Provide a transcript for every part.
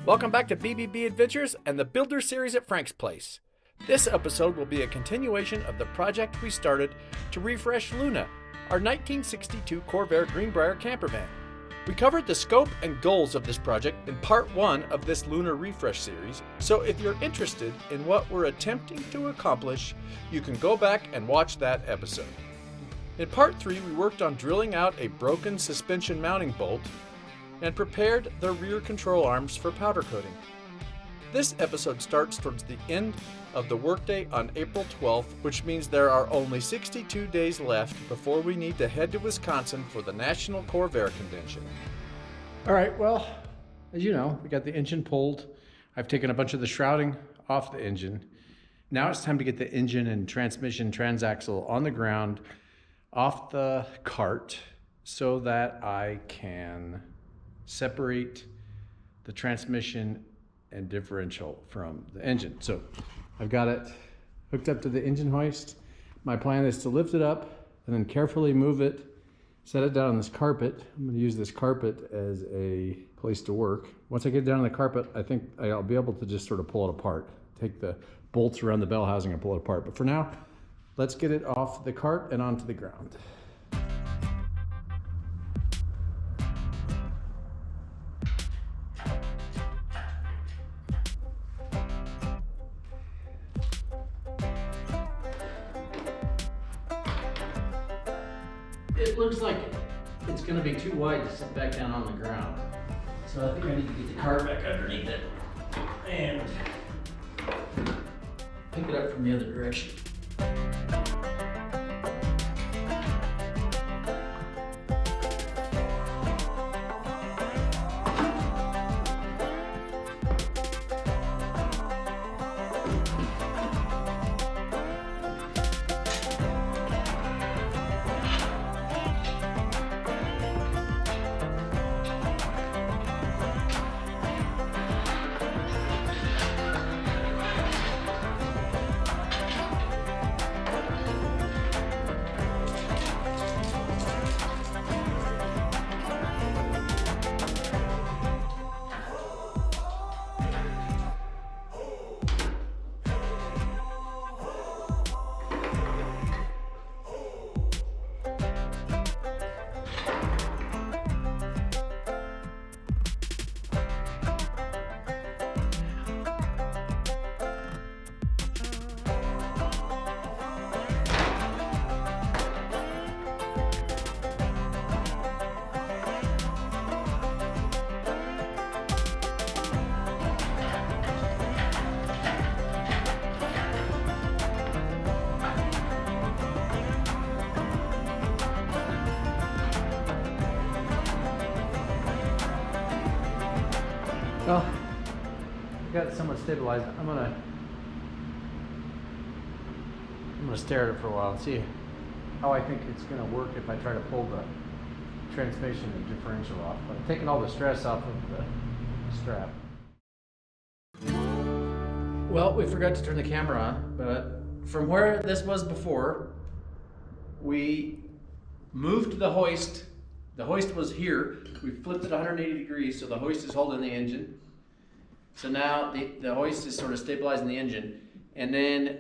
Welcome back to BBB Adventures and the Builder Series at Frank's Place. This episode will be a continuation of the project we started to refresh Luna, our 1962 Corvair Greenbrier camper van. We covered the scope and goals of this project in part 1 of this Lunar Refresh series, so if you're interested in what we're attempting to accomplish, you can go back and watch that episode. In part 3, we worked on drilling out a broken suspension mounting bolt and prepared the rear control arms for powder coating. This episode starts towards the end of the workday on April 12th, which means there are only 62 days left before we need to head to Wisconsin for the National Corvair Convention. All right, well, as you know, we got the engine pulled. I've taken a bunch of the shrouding off the engine. Now it's time to get the engine and transmission transaxle on the ground off the cart so that I can separate the transmission and differential from the engine. So I've got it hooked up to the engine hoist. My plan is to lift it up and then carefully move it, set it down on this carpet. I'm going to use this carpet as a place to work. Once I get down on the carpet, I think I'll be able to just sort of pull it apart, take the bolts around the bell housing and pull it apart. But for now, let's get it off the cart and onto the ground. It looks like it's going to be too wide to sit back down on the ground. So I think I need to get the cart back underneath it and pick it up from the other direction. Well, I've got it somewhat stabilized. I'm gonna stare at it for a while and see how I think it's gonna work if I try to pull the transmission and differential off. But I'm taking all the stress off of the strap. Well, we forgot to turn the camera on, but from where this was before, we moved the hoist. The hoist was here. We flipped it 180 degrees, so the hoist is holding the engine. So now the hoist is sort of stabilizing the engine. And then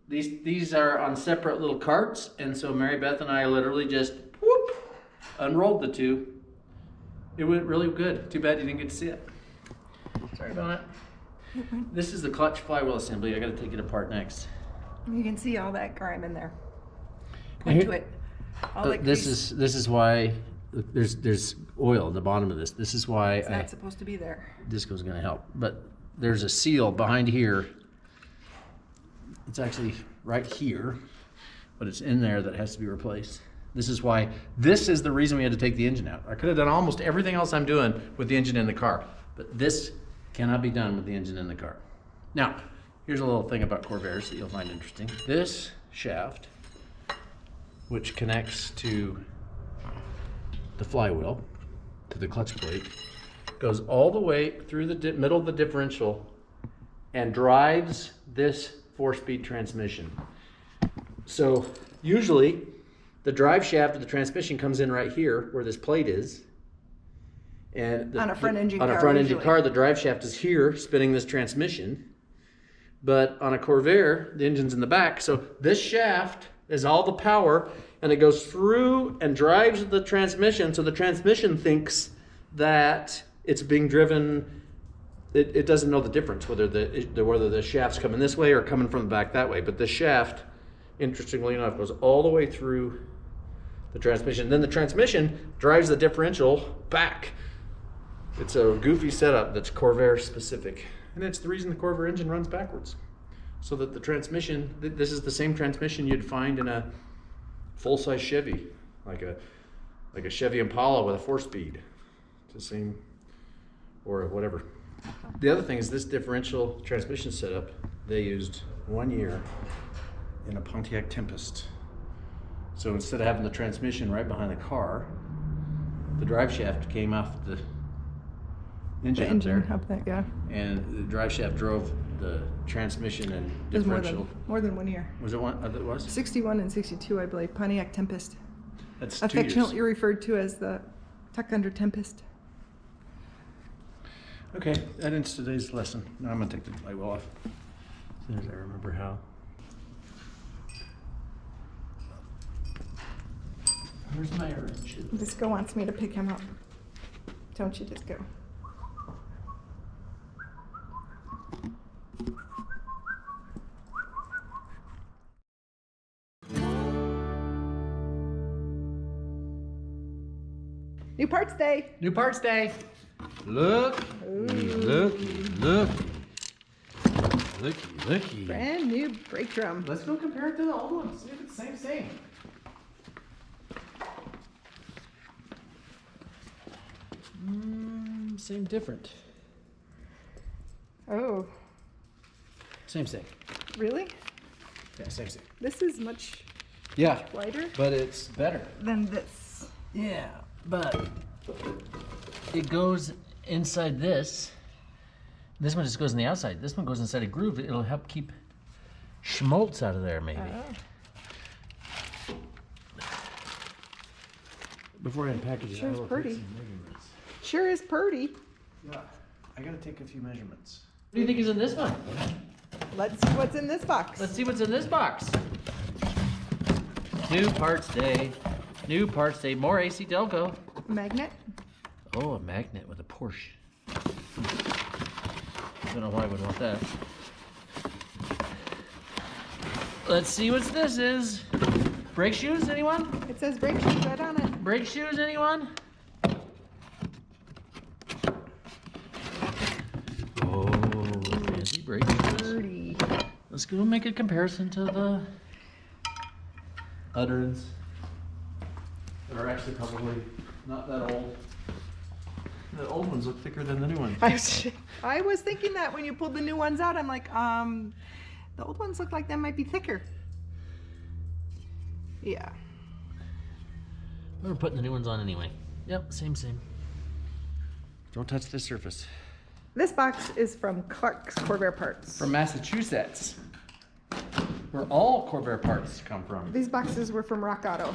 these are on separate little carts, and so Mary Beth and I literally just whoop, unrolled the two. It went really good. Too bad you didn't get to see it. Sorry about it. This is the clutch flywheel assembly. I got to take it apart next. You can see all that grime in there. Point to it. All that this is why there's oil at the bottom of this. This is why it's not supposed to be there. Disco's going to help. But there's a seal behind here. It's actually right here, but it's in there that has to be replaced. This is the reason we had to take the engine out. I could have done almost everything else I'm doing with the engine in the car, but this cannot be done with the engine in the car. Now, here's a little thing about Corvairs that you'll find interesting. This shaft, which connects to the flywheel, to the clutch plate, goes all the way through the middle of the differential and drives this 4-speed transmission. So usually the drive shaft of the transmission comes in right here where this plate is, And on a front engine car. On a front engine usually. car, the drive shaft is here, spinning this transmission. But on a Corvair, the engine's in the back. So this shaft is all the power, and it goes through and drives the transmission. So the transmission thinks that it's being driven. It doesn't know the difference whether the shaft's coming this way or coming from the back that way. But the shaft, interestingly enough, goes all the way through the transmission. Then the transmission drives the differential back. It's a goofy setup that's Corvair specific. And it's the reason the Corvair engine runs backwards. So that the transmission, this is the same transmission you'd find in a full-size Chevy, like a Chevy Impala with a 4-speed. It's the same, or whatever. The other thing is this differential transmission setup, they used 1 year in a Pontiac Tempest. So instead of having the transmission right behind the car, the drive shaft came off the engine up there, yeah. and the drive shaft drove the transmission and differential. More than 1 year. Was it one? It was 61 and 62, I believe. Pontiac Tempest. That's 2 years. Affectionately referred to as the Tuck Under Tempest. Okay, that ends today's lesson. Now I'm gonna take the light well off as soon as I remember how. Where's my orange? Disco wants me to pick him up. Don't you, Disco? New parts day. New parts day. Look, looky. Brand new brake drum. Let's go compare it to the old one. See if it's the same. Same, different. Oh, Same. really? Yeah, same. This is much Yeah, lighter but it's better. than this. Yeah, but it goes inside this. This one just goes on the outside. This one goes inside a groove. It'll help keep schmaltz out of there, maybe. Before I unpackage it, Sure I is will pretty. take some measurements. Sure is pretty. Yeah, I gotta take a few measurements. What do you think is in this one? Let's see what's in this box. Let's see what's in this box. New parts day. New parts day. More AC Delco. Magnet. Oh, a magnet with a Porsche. Don't know why I would want that. Let's see what this is. Brake shoes, anyone? It says brake shoes right on it. Brake shoes, anyone? Oh, fancy brake shoes. Pretty. Let's go make a comparison to the Utterance that are actually probably not that old. The old ones look thicker than the new ones. I was thinking that when you pulled the new ones out, I'm like, the old ones look like they might be thicker. Yeah. We're putting the new ones on anyway. Yep, same. Don't touch the surface. This box is from Clark's Corvair Parts. From Massachusetts, where all Corvair parts come from, These boxes were from Rock Auto.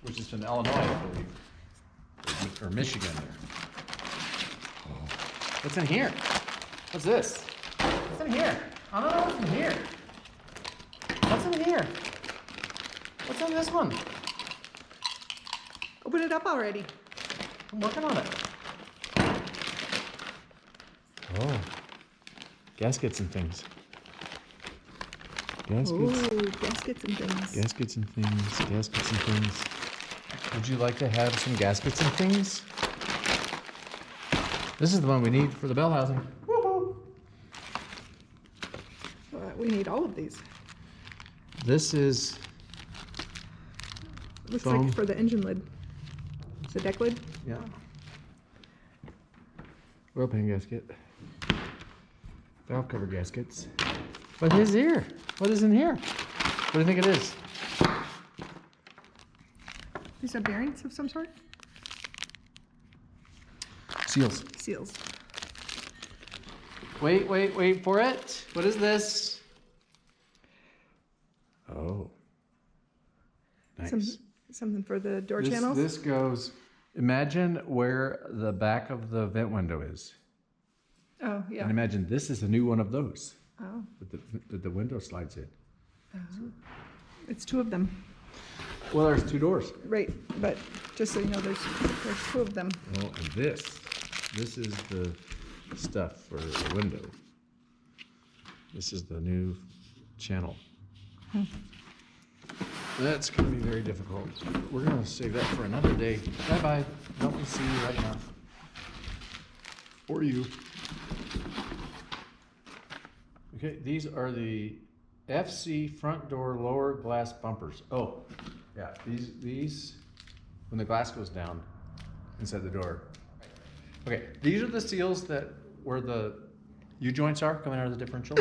which is from Illinois, I believe, or Michigan. What's in here? What's this? What's in here? I don't know what's in here. What's in here? What's in this one? Open it up already. I'm working on it. Oh, gaskets and things. Ooh, gaskets and things. Gaskets and things. Would you like to have some gaskets and things? This is the one we need for the bell housing. Woohoo! We need all of these. This is Looks foam. like for the engine lid. It's a deck lid. Yeah. Oil pan gasket. Valve cover gaskets. What is here? What is in here? What do you think it is? These are bearings of some sort? Seals. Seals. Wait for it. What is this? Oh. Nice. Something for the door This channels? goes Imagine where the back of the vent window is. Oh, yeah. And imagine this is a new one of those Oh, that the window slides in. it's two of them. Well, there's two doors. Right, but just so you know, there's two of them. Well, and this is the stuff for the window. This is the new channel. That's going to be very difficult. We're going to save that for another day. Bye-bye. Don't see you right now. Or you. Okay, these are the FC front door lower glass bumpers. Oh, yeah, these when the glass goes down inside the door. Okay, these are the seals that where the U-joints are coming out of the differential.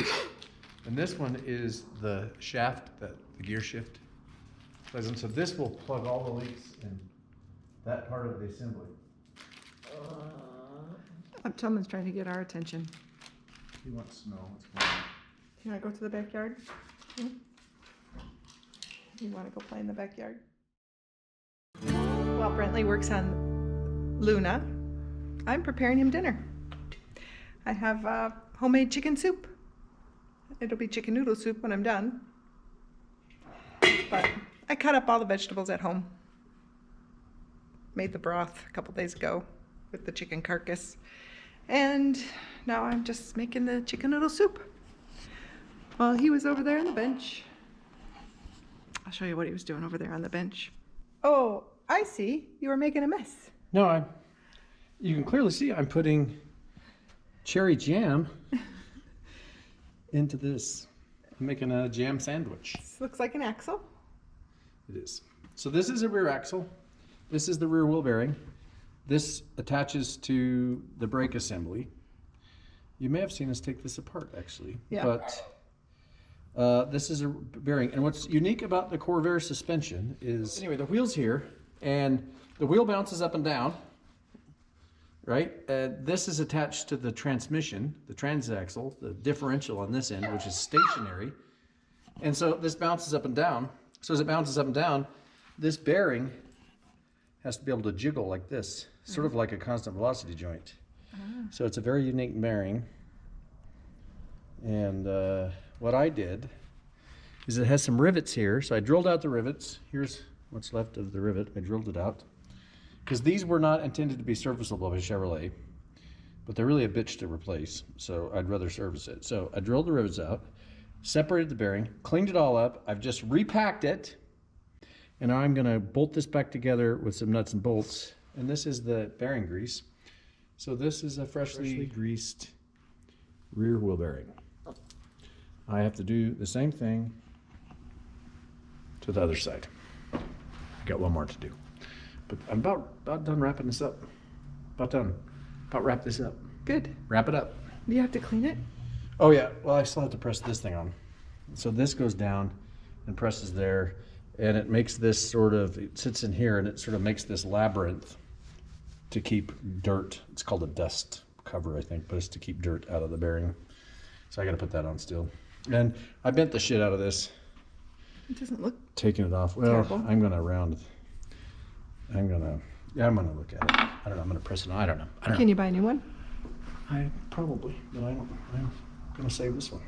And this one is the shaft that the gear shift plays in. So this will plug all the leaks in that part of the assembly. Someone's trying to get our attention. He wants to know what's going on. You want to go to the backyard? You want to go play in the backyard? While Brentley works on Luna, I'm preparing him dinner. I have homemade chicken soup. It'll be chicken noodle soup when I'm done. But I cut up all the vegetables at home. Made the broth a couple days ago with the chicken carcass. And now I'm just making the chicken noodle soup. While he was over there on the bench. I'll show you what he was doing over there on the bench. Oh, I see. You were making a mess. No, you can clearly see I'm putting cherry jam into this. I'm making a jam sandwich. This looks like an axle. It is. So this is a rear axle. This is the rear wheel bearing. This attaches to the brake assembly. You may have seen us take this apart actually. Yeah. But this is a bearing. And what's unique about the Corvair suspension is, anyway, the wheel's here and the wheel bounces up and down, right? This is attached to the transmission, the transaxle, the differential on this end, which is stationary. And so this bounces up and down. So as it bounces up and down, this bearing has to be able to jiggle like this, sort of like a constant velocity joint. So it's a very unique bearing. And what I did is it has some rivets here. So I drilled out the rivets. Here's what's left of the rivet. I drilled it out. Because these were not intended to be serviceable by Chevrolet, but they're really a bitch to replace. So I'd rather service it. So I drilled the rivets out, separated the bearing, cleaned it all up. I've just repacked it. And now I'm gonna bolt this back together with some nuts and bolts. And this is the bearing grease. So this is a freshly greased rear wheel bearing. I have to do the same thing to the other side. I got one more to do. But I'm about done wrapping this up. About wrap this up. Good. Wrap it up. Do you have to clean it? Oh yeah, well I still have to press this thing on. So this goes down and presses there. And it makes this sort of, it sits in here and it sort of makes this labyrinth to keep dirt. It's called a dust cover, I think, but it's to keep dirt out of the bearing. So I got to put that on still. And I bent the shit out of this. It doesn't look Taking it off. Well, terrible. I'm going to I'm going to look at it. I don't know. I'm going to press it on. I don't know. Can you buy a new one? I probably, but I'm going to save this one.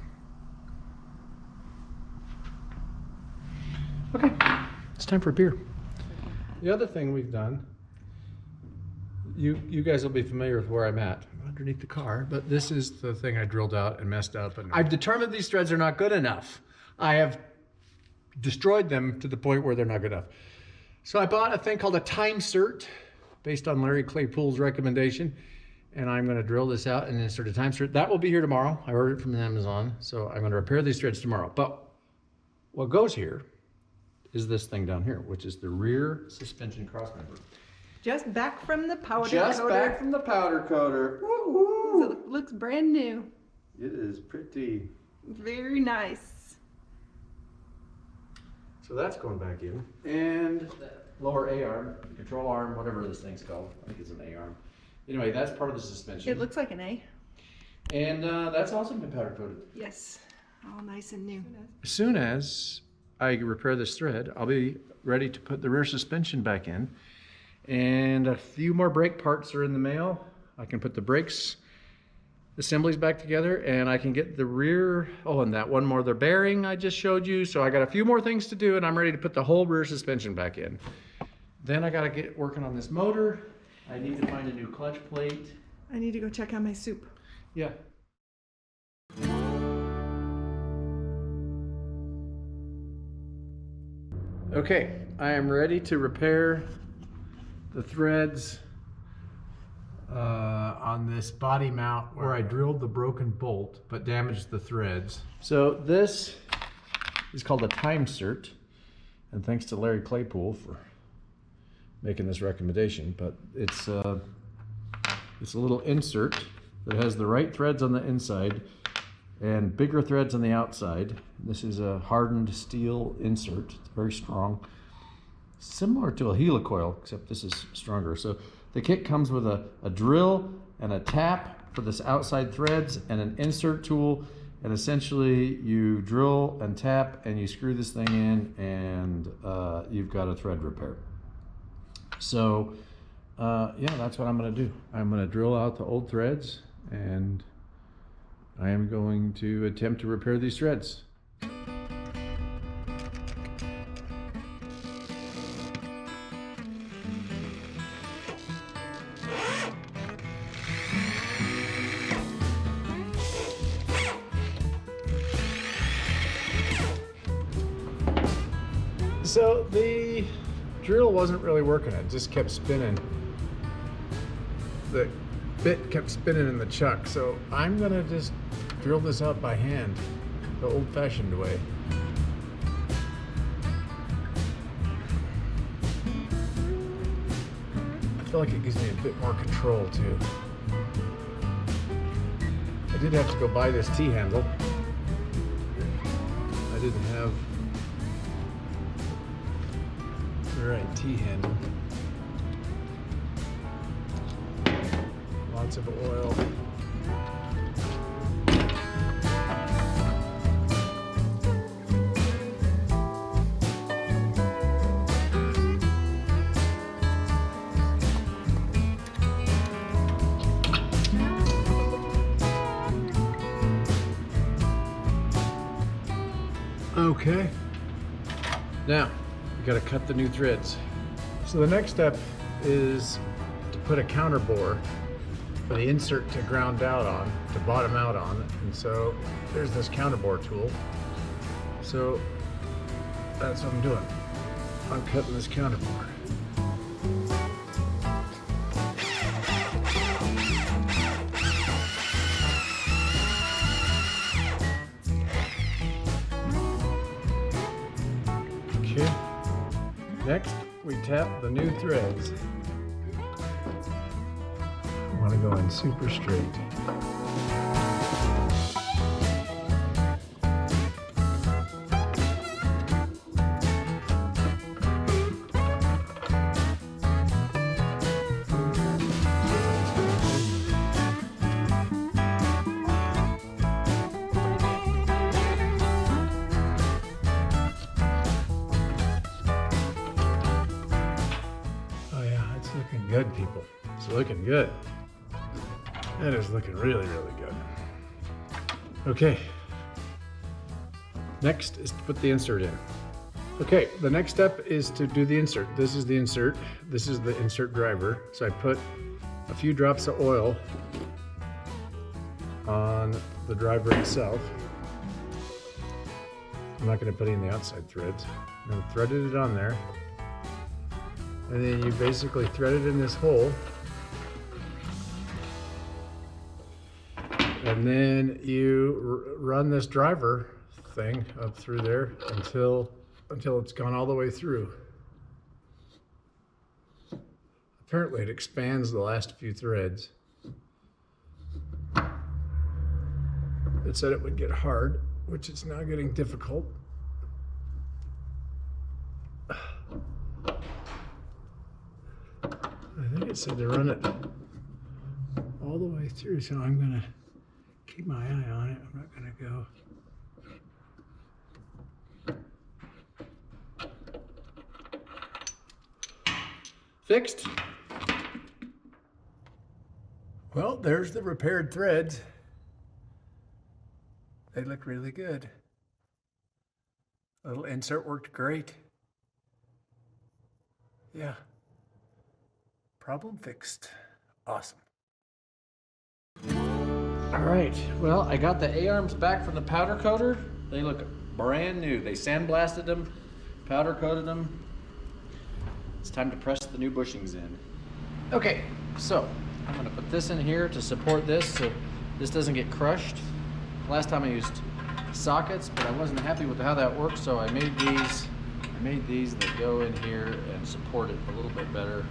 Okay, it's time for a beer. The other thing we've done, you guys will be familiar with where I'm at. I'm underneath the car, but this is the thing I drilled out and messed up. And I've determined these threads are not good enough. I have destroyed them to the point where they're not good enough. So I bought a thing called a time cert based on Larry Claypool's recommendation. And I'm going to drill this out and insert a time cert. That will be here tomorrow. I ordered it from Amazon. So I'm going to repair these threads tomorrow. But what goes here is this thing down here, which is the rear suspension crossmember. Just back from the powder Just coater. back from the powder coater. Woo-hoo. So it looks brand new. It is pretty. Very nice. So that's going back in. And that lower A-arm, the control arm, whatever this thing's called. I think it's an A-arm. Anyway, that's part of the suspension. It looks like an A. And that's also been powder coated. Yes. All nice and new. As soon as I repair this thread, I'll be ready to put the rear suspension back in. And a few more brake parts are in the mail. I can put the brakes assemblies back together, and I can get the rear, and that one more, the bearing I just showed you. So I got a few more things to do, and I'm ready to put the whole rear suspension back in. Then I got to get working on this motor. I need to find a new clutch plate. I need to go check on my soup. Yeah. Okay, I am ready to repair the threads on this body mount where I drilled the broken bolt but damaged the threads. So this is called a time cert, and thanks to Larry Claypool for making this recommendation. But it's a little insert that has the right threads on the inside and bigger threads on the outside. This is a hardened steel insert. It's very strong, similar to a helicoil, except this is stronger. So the kit comes with a drill and a tap for this outside threads and an insert tool, and essentially you drill and tap and you screw this thing in, and you've got a thread repair. So yeah, that's what I'm going to do. I'm going to drill out the old threads, and I am going to attempt to repair these threads. So the drill wasn't really working, it just kept spinning. The bit kept spinning in the chuck, so I'm gonna just drill this out by hand, the old-fashioned way. I feel like it gives me a bit more control too. I did have to go buy this T-handle. I didn't have the right T-handle. Lots of oil. Okay, now we got to cut the new threads. So the next step is to put a counter bore for the insert to ground out on, to bottom out on. And so there's this counter bore tool. So that's what I'm doing. I'm cutting this counter bore. Okay. Next, we tap the new threads. I want to go in super straight. Looking good, people. It's looking good. That is looking really, really good. Okay. Next is to put the insert in. Okay, the next step is to do the insert. This is the insert. This is the insert driver. So I put a few drops of oil on the driver itself. I'm not going to put any in the outside threads. I'm going to thread it on there. And then you basically thread it in this hole. And then you run this driver thing up through there until it's gone all the way through. Apparently it expands the last few threads. It said it would get hard, which it's now getting difficult. I think it said to run it all the way through, so I'm gonna keep my eye on it. I'm not gonna go. fixed. Well, there's the repaired threads. They look really good. Little insert worked great. Yeah. Problem fixed. Awesome. All right, well, I got the A-arms back from the powder coater. They look brand new. They sandblasted them, powder coated them. It's time to press the new bushings in. Okay, so I'm gonna put this in here to support this so this doesn't get crushed. Last time I used sockets, but I wasn't happy with how that worked, so I made these that go in here and support it a little bit better.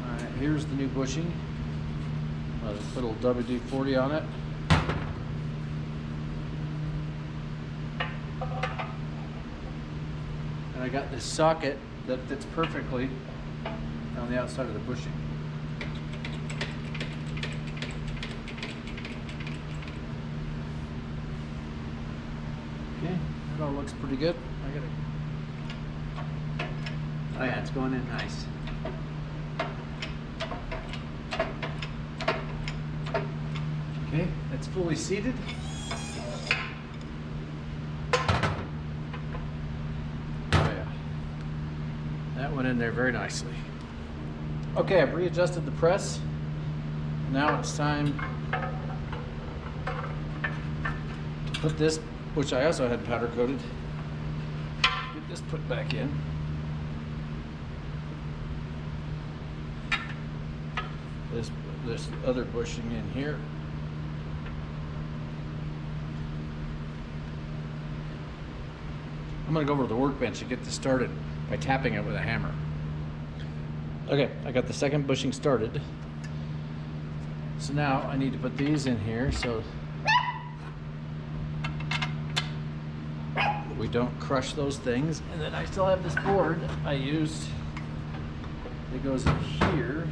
All right, here's the new bushing. I'll just put a little WD-40 on it. And I got this socket that fits perfectly on the outside of the bushing. Okay, that all looks pretty good. Oh yeah, it's going in nice. Okay, that's fully seated. Oh yeah, that went in there very nicely. Okay, I've readjusted the press. Now it's time to put this, which I also had powder coated, get this put back in. This other bushing in here. I'm gonna go over to the workbench and get this started by tapping it with a hammer. Okay, I got the second bushing started. So now I need to put these in here so we don't crush those things. And then I still have this board I used that goes in here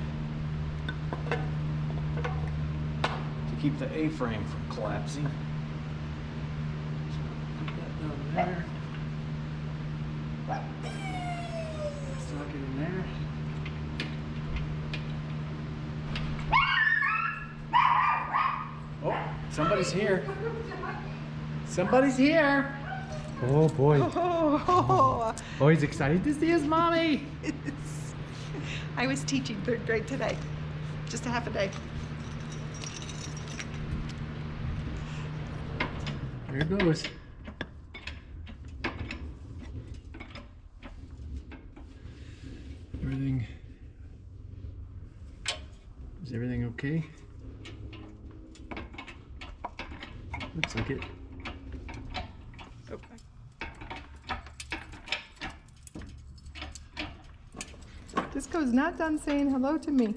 to keep the A-frame from collapsing. So put that down there. Socket in there. Oh, somebody's here. Somebody's here. Oh boy. Oh, he's excited to see his mommy. I was teaching 3rd grade today. Just a half a day. Here it goes. Is everything okay? Looks like it. Okay. Disco's not done saying hello to me.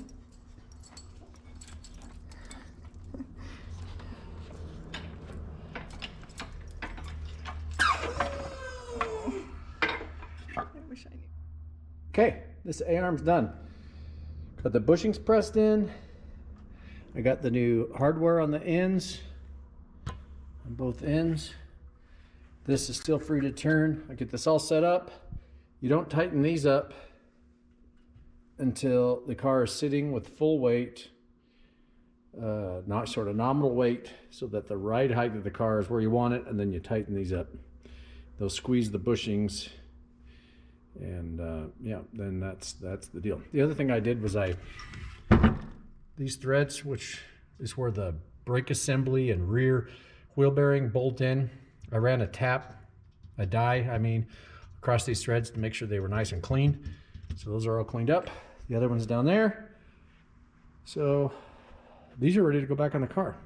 I wish I knew. Okay, this A-arm's done. Got the bushings pressed in. I got the new hardware on the ends, on both ends. This is still free to turn. I get this all set up. You don't tighten these up until the car is sitting with full weight, not sort of nominal weight, so that the ride height of the car is where you want it, and then you tighten these up. They'll squeeze the bushings, and yeah, then that's the deal. The other thing I did was these threads, which is where the brake assembly and rear wheel bearing bolt in, I ran a die, across these threads to make sure they were nice and clean. So those are all cleaned up. The other one's down there. So these are ready to go back on the car.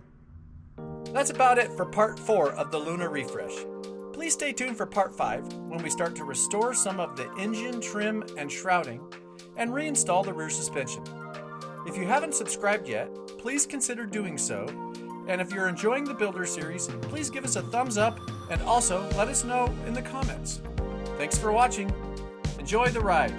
That's about it for part 4 of the Luna refresh. Please stay tuned for part 5 when we start to restore some of the engine trim and shrouding and reinstall the rear suspension. If you haven't subscribed yet, please consider doing so. And if you're enjoying the Builder series, please give us a thumbs up and also let us know in the comments. Thanks for watching. Enjoy the ride.